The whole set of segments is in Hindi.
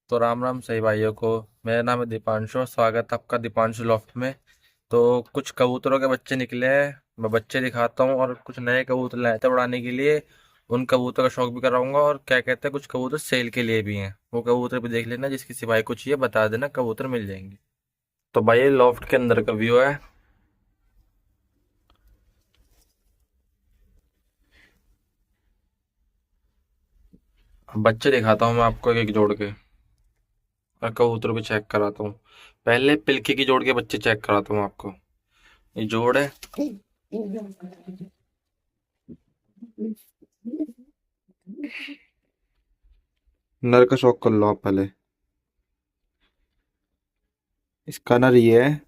तो राम राम सही भाइयों को। मेरा नाम है दीपांशु और स्वागत है आपका दीपांशु लॉफ्ट में। तो कुछ कबूतरों के बच्चे निकले हैं, मैं बच्चे दिखाता हूँ और कुछ नए कबूतर लाए थे उड़ाने के लिए। उन कबूतर का शौक भी कराऊंगा और क्या कहते हैं कुछ कबूतर सेल के लिए भी हैं, वो कबूतर भी देख लेना। जिस किसी भाई को चाहिए बता देना, कबूतर मिल जाएंगे। तो भाई ये लॉफ्ट के अंदर का व्यू है। अब बच्चे दिखाता हूँ मैं आपको एक एक जोड़ के, और कबूतर भी चेक कराता हूँ। पहले पिलकी की जोड़ के बच्चे चेक कराता हूँ आपको। ये जोड़ है। नर का शौक कर लो आप पहले। इसका नर ये है,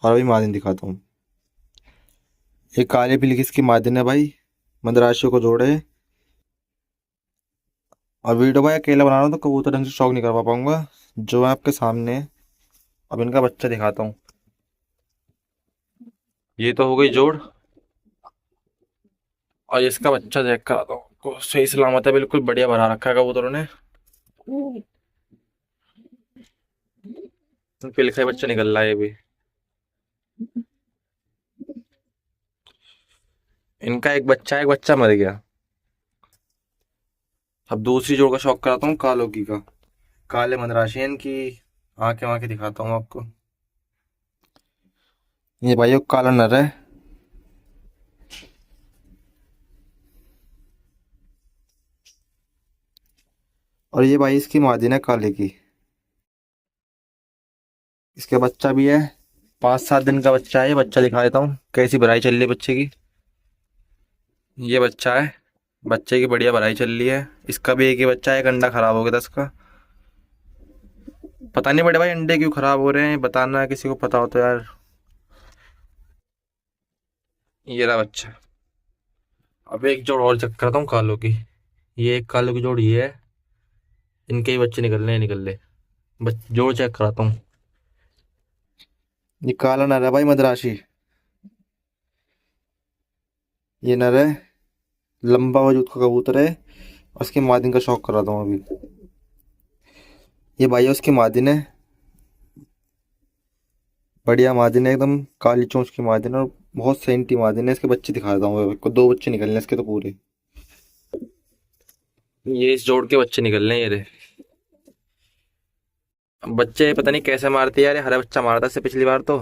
और अभी मादिन दिखाता हूँ। ये काले पिलकी इसकी मादिन है भाई, मदराशियों को जोड़े। और वीडियो भाई अकेला बना रहा हूँ तो कबूतर ढंग से शौक नहीं करवा पाऊंगा, जो है आपके सामने है। अब इनका बच्चा दिखाता हूँ। ये तो हो गई जोड़, और इसका बच्चा चेक कराता हूँ आपको। सही सलामत है, बिल्कुल बढ़िया भरा रखा है कबूतरों ने। पिलका ही बच्चा निकल रहा है ये भी। इनका एक बच्चा मर गया। अब दूसरी जोड़ का शौक कराता हूँ, कालो की का। काले मदराशियन की आंखें वाँखें दिखाता हूँ आपको। ये भाई काला नर है। और ये भाई इसकी मादिन है काले की। इसके बच्चा भी है, 5-7 दिन का बच्चा है। ये बच्चा दिखा देता हूँ कैसी भराई चल रही है बच्चे की। ये बच्चा है, बच्चे की बढ़िया भराई चल रही है। इसका भी एक ही बच्चा है, एक अंडा खराब हो गया था इसका। पता नहीं बड़े भाई अंडे क्यों खराब हो रहे हैं, बताना किसी को पता हो तो यार। ये रहा बच्चा। अब एक जोड़ और चेक करता हूँ कालों की। ये एक कालों की जोड़ ये है। इनके ही बच्चे निकल रहे हैं, निकल रहे। जोड़ चेक कराता हूँ। ये काला नर है भाई मदराशी। ये नर है, लंबा वजूद का कबूतर है। और उसकी मादिन का शौक कराता हूँ अभी। ये भाई उसकी मादिन है, बढ़िया मादिन है एकदम, काली चोंच की मादिन है और बहुत सेंटी मादिन है। इसके बच्चे दिखा देता हूँ आपको, 2 बच्चे निकलने हैं इसके तो पूरे। ये इस जोड़ के बच्चे निकल रहे हैं ये रहे। अब बच्चे पता नहीं कैसे मारते हैं यार, ये हरा बच्चा मारा था इससे पिछली बार तो।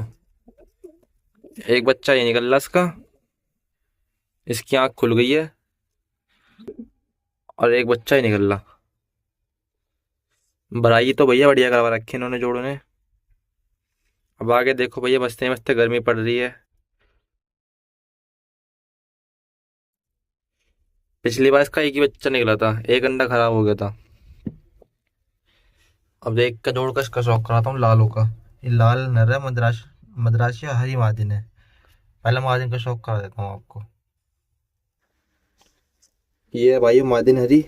एक बच्चा ये निकल रहा इसका, इसकी आंख खुल गई है। और एक बच्चा ही निकल रहा। भराई तो भैया बढ़िया करवा रखी है इन्होंने जोड़ों ने। अब आगे देखो भैया, बस्ते बस्ते गर्मी पड़ रही है। पिछली बार इसका एक ही बच्चा निकला था, एक अंडा खराब हो गया था। अब देख का जोड़ का इसका शौक कराता हूँ लालों का। ये लाल नर है, मद्रासी हरी मादिन है। पहले मादिन का शौक करा देता हूँ आपको। ये है भाई मादिन हरी,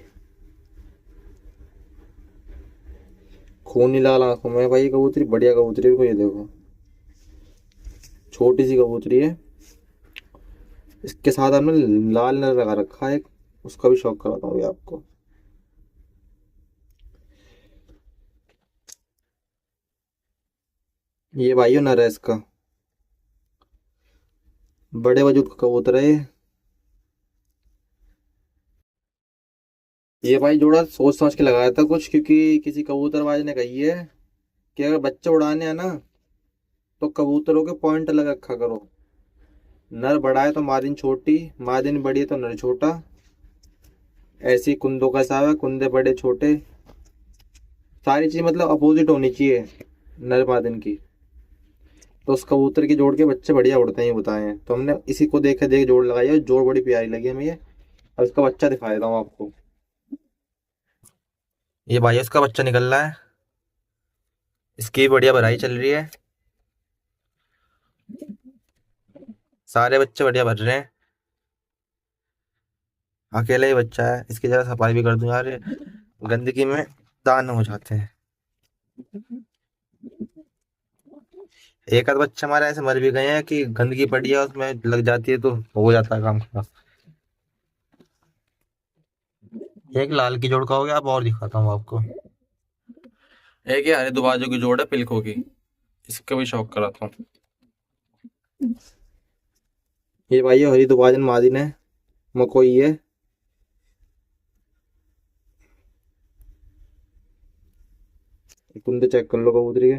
खूनी लाल आंखों में भाई कबूतरी, बढ़िया कबूतरी को। ये देखो छोटी सी कबूतरी है। इसके साथ हमने लाल नर लगा रखा है एक, उसका भी शौक कराता हूँ आपको। ये भाइयों नर है इसका, बड़े वजूद का कबूतर है ये। ये भाई जोड़ा सोच समझ के लगाया था कुछ, क्योंकि किसी कबूतरबाज ने कही है कि अगर बच्चे उड़ाने हैं ना तो कबूतरों के पॉइंट अलग रखा करो। नर बड़ा है तो मादिन छोटी, मादिन बड़ी है तो नर छोटा। ऐसी कुंदों का हिसाब है, कुंदे बड़े छोटे, सारी चीज मतलब अपोजिट होनी चाहिए नर मादिन की। तो उस कबूतर की जोड़ के बच्चे बढ़िया उड़ते हैं, ये बताए हैं तो हमने इसी को देखे देख जोड़ लगाई है। जोड़ बड़ी प्यारी लगी हमें ये। और इसका बच्चा दिखा देता हूँ आपको। ये भाई इसका बच्चा निकल रहा है, इसकी बढ़िया भराई चल रही है। सारे बच्चे बढ़िया भर रहे हैं। अकेला ही बच्चा है, इसकी जरा सफाई भी कर दूं यार, ये गंदगी में दान हो जाते हैं। एक आध बच्चा हमारे ऐसे मर भी गए हैं कि गंदगी पड़ी है उसमें लग जाती है तो हो जाता है काम खराब। एक लाल की जोड़ का हो गया, अब और दिखाता हूँ आपको। एक ये हरे दुबाजों की जोड़ है पिलकों की, इसका भी शौक कराता हूँ। ये भाई ये हरी दुबाजन मादिन है, मकोई है। कुंदे चेक कर लो कबूतरी के।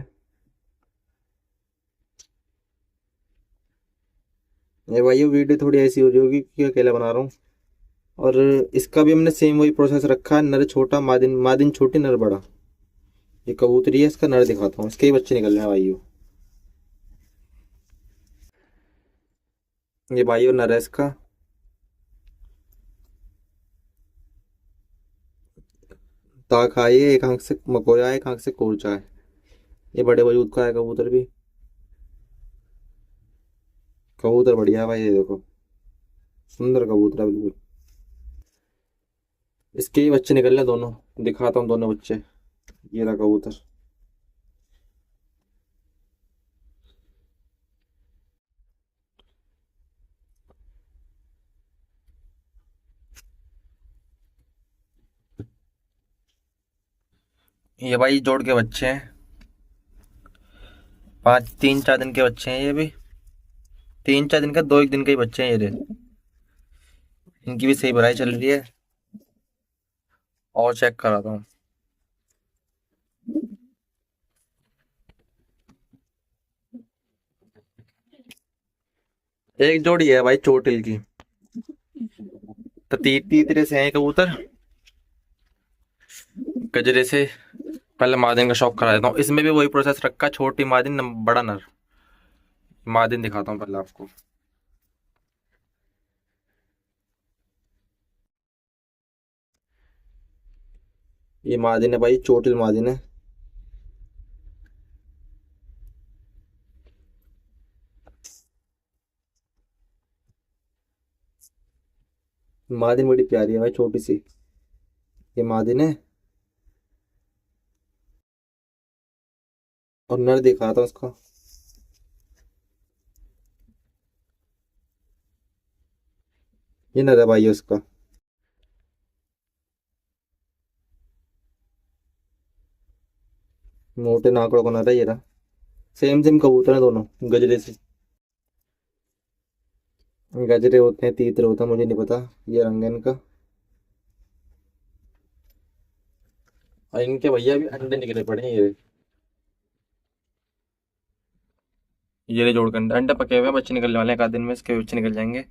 ये भाई ये वीडियो थोड़ी ऐसी हो रही होगी कि अकेला बना रहा हूँ। और इसका भी हमने सेम वही प्रोसेस रखा है, नर छोटा मादिन, मादिन छोटी नर बड़ा। ये कबूतरी है, इसका नर दिखाता हूँ, इसके ही बच्चे निकल रहे हैं भाइयों। ये भाइयों नर है इसका। ताक है, ये एक आंख से मकोया है, एक आंख से कोरचा है। ये बड़े वजूद का है कबूतर भी। कबूतर बढ़िया है भाई, ये देखो सुंदर कबूतर है बिल्कुल। इसके ही बच्चे निकल रहे हैं दोनों, दिखाता हूँ दोनों बच्चे। ये रहा कबूतर। ये भाई जोड़ के बच्चे हैं, 3-4 दिन के बच्चे हैं ये भी। 3-4 दिन का, 2-1 दिन के ही बच्चे हैं ये रहे। इनकी भी सही भराई चल रही है। और चेक कराता हूँ। एक जोड़ी है भाई चोटिल की, तो तीसरे से है कबूतर। गजरे से पहले मादिन का शौक करा देता हूँ। इसमें भी वही प्रोसेस रखा, छोटी मादिन बड़ा नर। मादिन दिखाता हूँ पहले आपको। ये मादिन है भाई, चोटिल मादिन है। मादिन बड़ी प्यारी है भाई, छोटी सी। ये मादिन है। और नर दिखाता हूँ उसका। ये नर है भाई उसका। मोटे नाकड़ों का नर है ये रहा। सेम सेम कबूतर है दोनों, गजरे से। गजरे होते हैं, तीतर होता है, मुझे नहीं पता। ये रंग है इनका। और इनके भैया भी अंडे निकले पड़े हैं ये जोड़ के अंडे पके हुए हैं, बच्चे निकलने वाले हैं, एक आध दिन में इसके बच्चे निकल जाएंगे।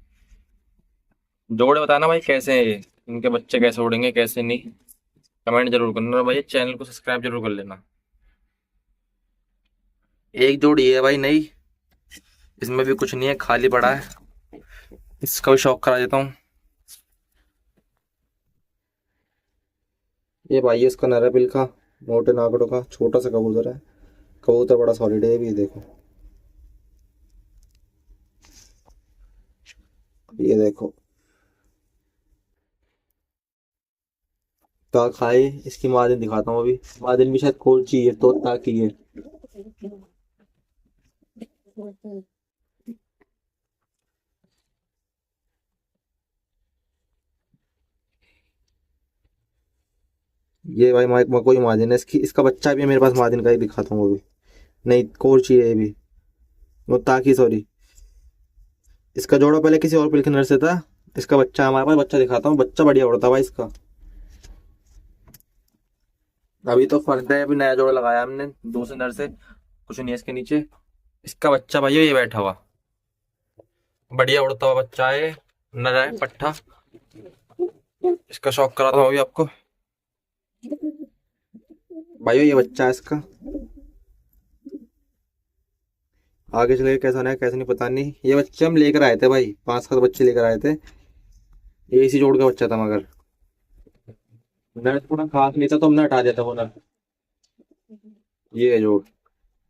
जोड़े बताना भाई कैसे हैं ये, इनके बच्चे कैसे उड़ेंगे कैसे नहीं, कमेंट जरूर करना भाई, चैनल को सब्सक्राइब जरूर कर लेना। एक जोड़ी है भाई नई, इसमें भी कुछ नहीं है, खाली पड़ा है। इसका भी शौक करा देता हूँ। ये भाई है इसका नर बिल का, मोटे नागड़ों का, छोटा सा कबूतर है। कबूतर बड़ा सॉलिड है, ये भी देखो। ये देखो तो खाए। इसकी मादिन दिखाता हूँ अभी। मादिन भी शायद कोलची है, तोता की है। ये भाई कोई मादिन है इसकी, इसका बच्चा भी है मेरे पास मादिन का, ही दिखाता हूँ अभी। नहीं कोलची है ये भी, वो ताकि सॉरी। इसका जोड़ा पहले किसी और पिलखनर से था। इसका बच्चा हमारे पास, बच्चा दिखाता हूँ, बच्चा बढ़िया उड़ता भाई इसका। अभी तो फर्द है, अभी नया जोड़ा लगाया हमने दूसरे नर से, कुछ नहीं है इसके नीचे। इसका बच्चा भाई ये बैठा हुआ, बढ़िया उड़ता हुआ बच्चा है, नर है पट्ठा। इसका शौक कराता हूँ अभी आपको। भाई ये बच्चा है इसका। आगे चले कैसा होना है कैसे नहीं पता नहीं। ये बच्चे हम लेकर आए थे भाई, 5-7 बच्चे लेकर आए थे। ये इसी जोड़ का बच्चा था, मगर नर थोड़ा खास नहीं था तो हमने हटा दिया था वो नर। ये है जोड़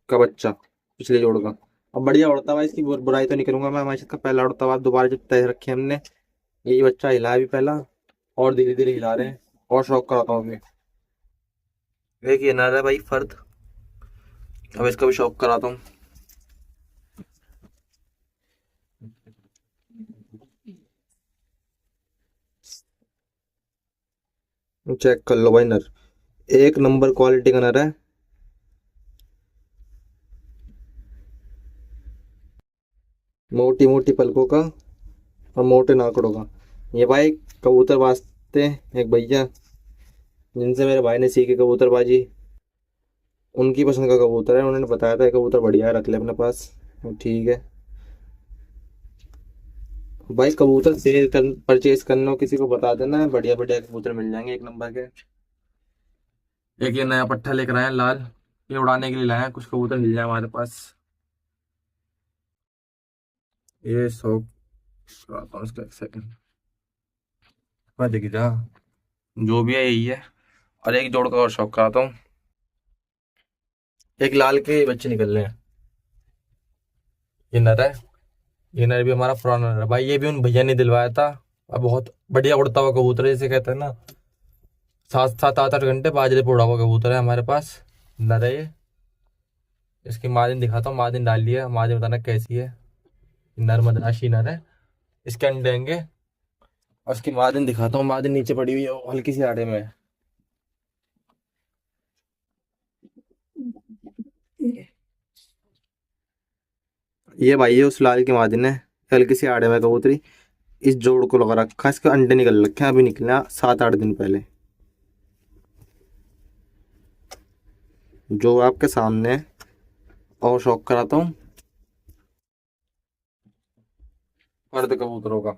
का बच्चा, पिछले जोड़ का। अब बढ़िया उड़ता हुआ, इसकी बुराई तो नहीं करूंगा मैं, हमारे का पहला उड़ता हुआ दोबारा जब तय रखे हमने। यही बच्चा हिलाया भी पहला, और धीरे धीरे हिला रहे हैं। और शौक कराता हूँ अभी। एक ये नर है भाई फर्द, अब इसका भी शौक कराता हूँ। चेक कर लो भाई नर, एक नंबर क्वालिटी का नर है। मोटी मोटी पलकों का और मोटे नाकड़ों का। ये भाई कबूतर वास्ते एक भैया जिनसे मेरे भाई ने सीखी कबूतरबाजी, उनकी पसंद का कबूतर है। उन्होंने बताया था ये कबूतर बढ़िया है, रख ले अपने पास। ठीक है भाई, कबूतर सेल कर परचेज करना हो किसी को बता देना, बढ़िया बढ़िया कबूतर मिल जाएंगे एक नंबर के। एक ये नया पट्ठा लेकर आए हैं लाल, ये उड़ाने के लिए लाए हैं, कुछ कबूतर मिल जाए हमारे पास। ये सौ आता हूँ इसका, एक सेकंड मैं देखी जा, जो भी है यही है। और एक जोड़ का और शौक कराता हूँ, एक लाल के बच्चे निकल रहे हैं। ये नर है, ये नर भी हमारा पुराना नर है भाई, ये भी उन भैया ने दिलवाया था। अब बहुत बढ़िया उड़ता हुआ कबूतर है, जैसे कहते हैं ना, 7-7 8-8 घंटे बाजरे पे उड़ा हुआ कबूतर है हमारे पास। नर है ये। इसकी मादिन दिखाता हूँ, मादिन डाल लिया, मादिन बताना कैसी है। नर मदराशी नर है, इसके अंडे होंगे। और उसकी मादिन दिखाता हूँ, मादिन नीचे पड़ी हुई है, वो हल्की सी आड़े में है। ये भाई ये उस लाल की मादिन है, हल्की सी आड़े में कबूतरी। इस जोड़ को लगा रखा है, इसके अंडे निकल रखे हैं, अभी निकले हैं 7-8 दिन पहले। जो आपके सामने है। और शौक कराता हूँ पर्द कबूतरों का।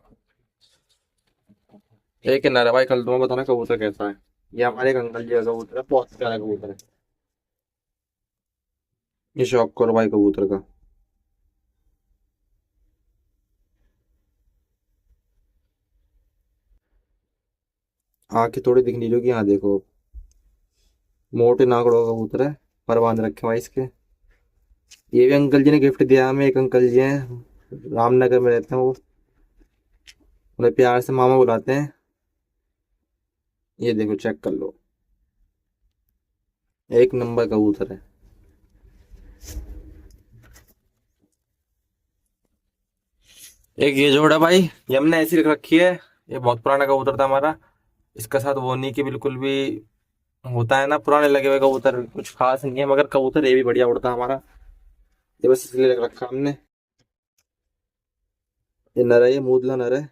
एक नर है भाई, कल तुम्हें बताना कबूतर कैसा है। ये हमारे एक अंकल जी का कबूतर है, बहुत प्यारा कबूतर है। ये शौक करो भाई कबूतर का। आंखें थोड़ी दिख नहीं रही होगी, यहाँ देखो, मोटे नागड़ों का कबूतर है, पर बांध रखे भाई इसके। ये भी अंकल जी ने गिफ्ट दिया हमें, एक अंकल जी हैं, रामनगर में रहते हैं वो, उन्हें प्यार से मामा बुलाते हैं। ये देखो चेक कर लो, एक नंबर कबूतर है। एक ये जोड़ है भाई, ये हमने ऐसी रख रखी है। ये बहुत पुराना कबूतर था हमारा, इसका साथ वो नहीं कि बिल्कुल भी होता है ना, पुराने लगे हुए कबूतर कुछ खास नहीं है, मगर कबूतर ये भी बढ़िया उड़ता है हमारा। ये बस इसलिए रख रखा हमने। ये नर है, ये मूदला नर है,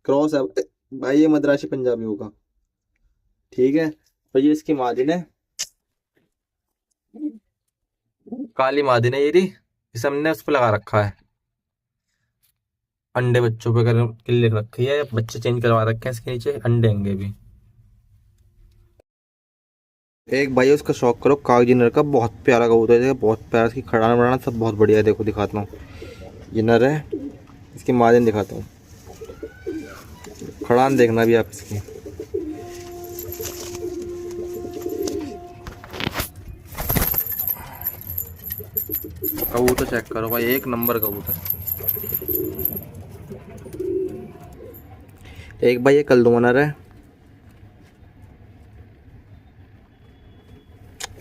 क्रॉस है भाई, ये मद्रासी पंजाबी होगा। ठीक है, और ये इसकी मादिन है, काली मादिन है ये रही। इसे हमने उस पर लगा रखा है, अंडे बच्चों पे कर के लिए रखी है, बच्चे चेंज करवा रखे हैं इसके नीचे, अंडे अंगे भी। एक भाई उसका शौक करो कागजी नर का, बहुत प्यारा कबूतर है, बहुत प्यारा, इसकी खड़ाना बनाना सब बहुत बढ़िया है। देखो दिखाता हूँ, ये नर है, इसकी मादिन दिखाता हूँ, खड़ान देखना भी आप इसकी। कबूतर चेक करो भाई, एक नंबर कबूतर। एक भाई ये कल्दू नर है,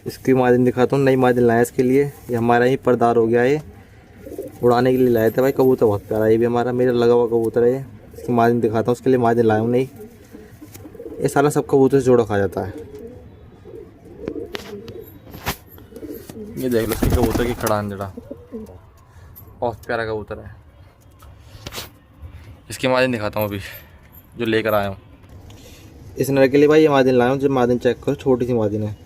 इसकी मादिन दिखाता हूँ, नई मादिन लाया इसके लिए, ये हमारा ही परदार हो गया, ये उड़ाने के लिए लाए थे भाई। कबूतर बहुत प्यारा है, ये भी हमारा मेरा लगा हुआ कबूतर है ये। इसकी मादिन दिखाता हूँ, उसके लिए मादिन लाया हूँ नहीं। ये सारा सब कबूतर से जोड़ा खा जाता है। ये देख लो इसकी कबूतर की खड़ान जड़ा, बहुत प्यारा कबूतर है। इसकी मादिन दिखाता हूँ अभी, जो लेकर आया हूँ इस नर के लिए भाई। ये मादिन लाया हूँ, जब मादिन चेक करो, छोटी सी मादिन है,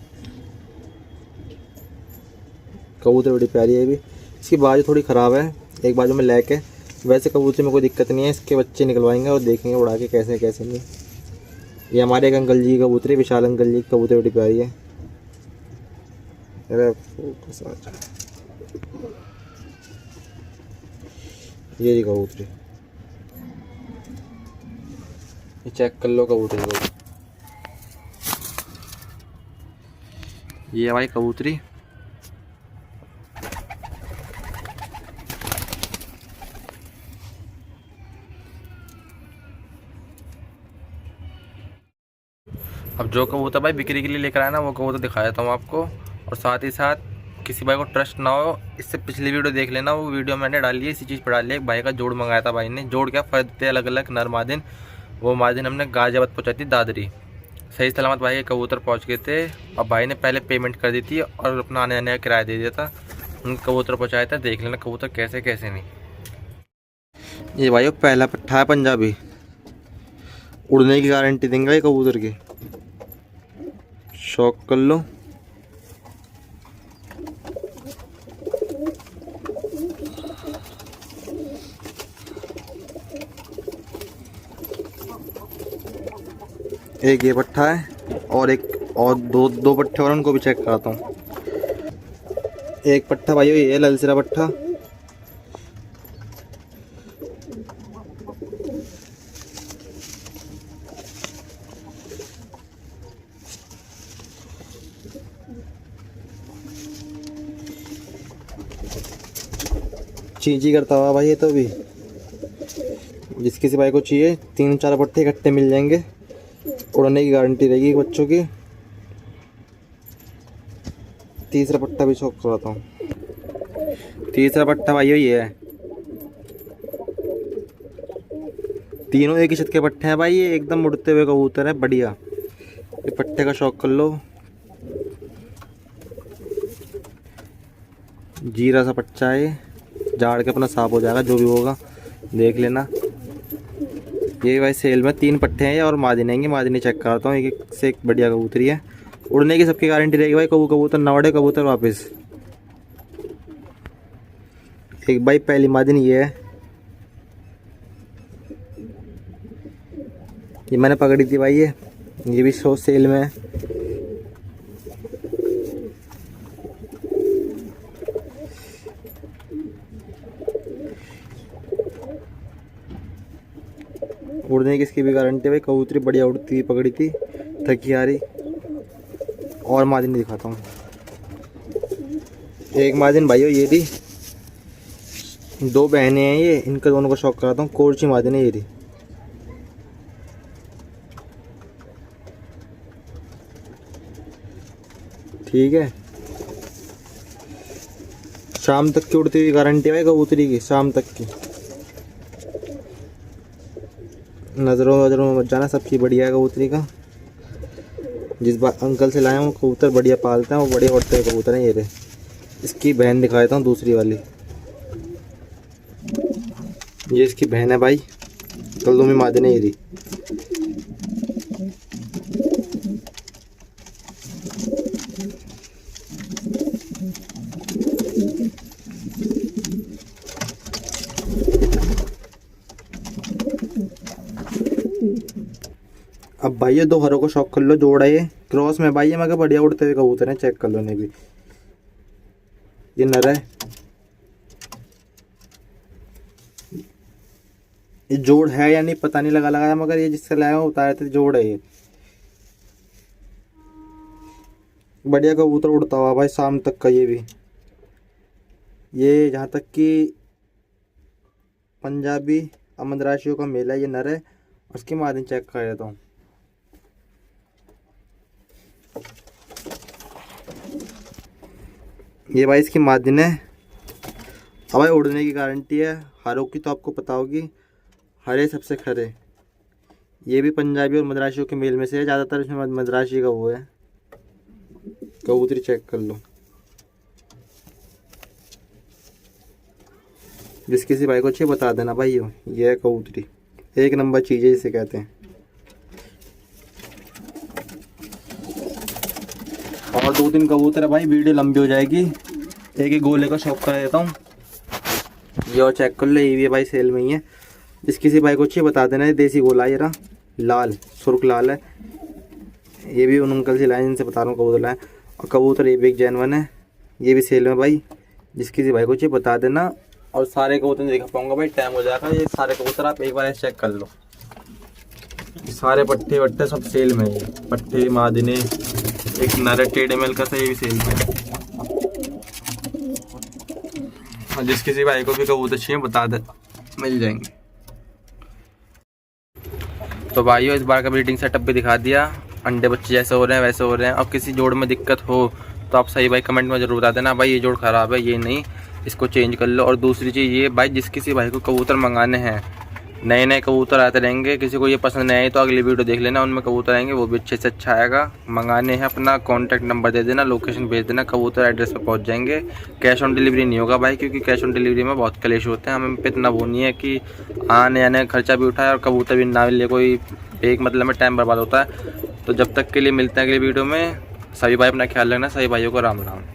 कबूतर बड़ी प्यारी है। भी इसकी बाजू थोड़ी ख़राब है, एक बाजू में लैक है। वैसे कबूतर में कोई दिक्कत नहीं है, इसके बच्चे निकलवाएंगे और देखेंगे उड़ा के कैसे कैसे नहीं। ये हमारे एक अंकल जी की कबूतरी, विशाल अंकल जी की कबूतर बड़ी प्यारी है। अरे ये जी कबूतरी, ये चेक कर लो कबूतरी को। ये है भाई कबूतरी, अब जो कबूतर भाई बिक्री के लिए लेकर आया ना, वो कबूतर दिखा देता हूँ आपको। और साथ ही साथ किसी भाई को ट्रस्ट ना हो, इससे पिछली वीडियो देख लेना, वो वीडियो मैंने डाली है, इसी चीज़ पर डाली है। एक भाई का जोड़ मंगाया था भाई ने, जोड़ क्या फ़र्द थे अलग अलग नर मादिन। वो मादिन हमने गाजियाबाद पहुँचाई थी दादरी, सही सलामत भाई के कबूतर पहुंच गए थे और भाई ने पहले पेमेंट कर दी थी और अपना आने जाने का किराया दे दिया था। उन कबूतर पहुंचाया था, देख लेना कबूतर कैसे कैसे नहीं। ये भाई पहला पट्ठा है पंजाबी, उड़ने की गारंटी देंगे ये कबूतर की, शौक कर लो। एक ये पट्ठा है और एक और दो पट्टे और उनको भी चेक कराता हूँ। एक पट्ठा भाई ये ललसिरा पट्ठा, चींची करता हुआ भाई ये तो भी। जिस किसी भाई को चाहिए 3-4 पट्टे इकट्ठे मिल जाएंगे, उड़ने की गारंटी रहेगी बच्चों की। तीसरा पट्टा भी शौक कराता हूँ। तीसरा पट्टा भाई ये है, तीनों एक ही छत के पट्टे हैं भाई, ये एकदम उड़ते हुए कबूतर है बढ़िया। ये पट्टे का शौक कर लो, जीरा सा पट्टा है, झाड़ के अपना साफ हो जाएगा जो भी होगा, देख लेना। ये भाई सेल में 3 पट्टे हैं और मादिनेंगे, मादिनी चेक कराता हूँ। एक से एक बढ़िया कबूतरी है, उड़ने की सबकी गारंटी रहेगी भाई। कबूतर न उड़े कबूतर वापस। एक भाई पहली मादिनी ये है, ये मैंने पकड़ी थी भाई, ये भी सेल में है। उड़ने की इसकी भी गारंटी है भाई, कबूतरी बढ़िया उड़ती हुई पकड़ी थी, थकी आ रही। और मादिन दिखाता हूँ। एक मादिन भाई ये थी, 2 बहनें हैं ये, इनका दोनों को शौक कराता हूँ। कोरची मादिन है ये थी, ठीक है। शाम तक की उड़ती हुई गारंटी है भाई कबूतरी की, शाम तक की। नज़रों में मत जाना, सबकी बढ़िया है कबूतरी का। जिस बार अंकल से लाया हूँ कबूतर बढ़िया पालते हैं, वो बढ़िया उड़ते हैं कबूतर हैं ये रहे। इसकी बहन दिखा देता हूँ दूसरी वाली, ये इसकी बहन है भाई, कल में मादिन है ये रही। अब भाई ये 2 हरों को शौक कर लो, जोड़ा ये क्रॉस में भाई, ये मगर बढ़िया उड़ते हुए कबूतर हैं, चेक कर लो। ने भी ये नर है, ये जोड़ है या नहीं पता नहीं, लगा मगर ये जिससे लाया हूँ उतारे थे, जोड़ है ये। बढ़िया कबूतर उड़ता हुआ भाई शाम तक का। ये भी, ये जहाँ तक कि पंजाबी अमदराशियों का मेला, ये नर है। उसकी मादिन चेक कर देता हूँ। ये भाई इसकी मादिन है। अब भाई उड़ने की गारंटी है। हरों की तो आपको पता होगी, हरे सबसे खरे। ये भी पंजाबी और मद्रासियों के मेल में से है, ज़्यादातर इसमें मद्रासी का वो है। कबूतरी चेक कर लो। जिस किसी भाई को अच्छे बता देना भाई, ये है कबूतरी, 1 नंबर चीज़ है जिसे कहते हैं। और 2-3 कबूतर है भाई, वीडियो लंबी हो जाएगी। एक गोले का शौक कर देता हूँ, ये और चेक कर लो। ये भी भाई सेल में ही है, जिस किसी भाई को अच्छी बता देना। देसी गोला ये रहा, लाल सुर्ख लाल है। ये भी उन अंकल से लाए जिनसे बता रहा हूँ कबूतर लाए। और कबूतर ये भी एक जैनवन है, ये भी सेल में भाई। जिस किसी भाई को अच्छी बता देना। और सारे कबूतर नहीं दिखा पाऊंगा भाई, टाइम हो जाएगा। ये सारे कबूतर आप एक बार ऐसे चेक कर लो। सारे पट्टे वट्टे सब सेल में है, पट्टे मादिने। एक नर टेढ़े मेल का था, ये भी सेल में है। और जिस किसी भाई को भी कबूतर चाहिए बता दे, मिल जाएंगे। तो भाइयों इस बार का ब्रीडिंग सेटअप भी दिखा दिया। अंडे बच्चे जैसे हो रहे हैं वैसे हो रहे हैं। और किसी जोड़ में दिक्कत हो तो आप सही भाई कमेंट में ज़रूर बता देना, भाई ये जोड़ ख़राब है, ये नहीं, इसको चेंज कर लो। और दूसरी चीज़ ये भाई, जिस किसी भाई को कबूतर मंगाने हैं नए नए कबूतर आते रहेंगे, किसी को ये पसंद नहीं आई तो अगली वीडियो देख लेना, उनमें कबूतर आएंगे, वो भी अच्छे से अच्छा आएगा। मंगाने हैं अपना कॉन्टैक्ट नंबर दे देना, लोकेशन भेज देना, कबूतर एड्रेस पे पहुंच जाएंगे। कैश ऑन डिलीवरी नहीं होगा भाई, क्योंकि कैश ऑन डिलीवरी में बहुत कलेश होते हैं। हमें पे इतना वो नहीं है कि आने आने का खर्चा भी उठाए और कबूतर भी ना ले, कोई एक मतलब में टाइम बर्बाद होता है। तो जब तक के लिए मिलते हैं अगली वीडियो में। सभी भाई अपना ख्याल रखना, सभी भाइयों को राम राम।